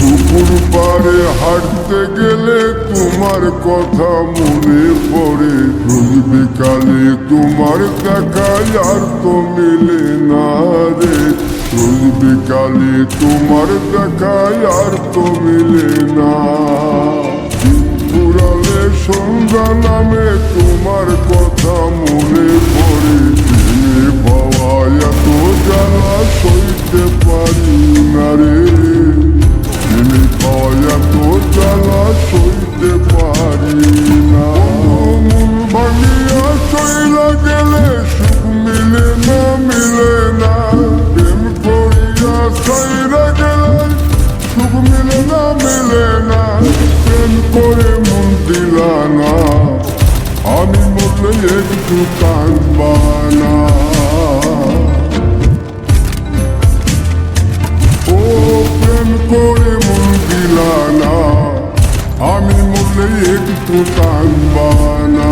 পুকুর পাড়ে হাঁটতে গেলে তোমার কথা মনে পড়ে, রোজ বিকালে তোমার দেখা আর তো মিলে না রে, রোজ বিকালে তোমার দেখা আর তো মিলে না। পুরালে সন্ধ্যা নামে তোমার কথা মনে পড়ে, প্রেমে পাওয়া এত জ্বালা সইতে পারি না রে, প্রেমে পাওয়া এত জ্বালা সইতে পারি না। মন ভাঙিয়া চইলা গেলে সুখ মিলে না, মিলে না, প্রেম করিয়া ছাইরা গেলে সুখ মিলে না, মিলে না, প্রেম করে মন দিলা না, আমি মরলে একটু কাঁদবা না। ও প্রেম করে মন দিলা না, আমি মরলে একটু কাঁদবা না।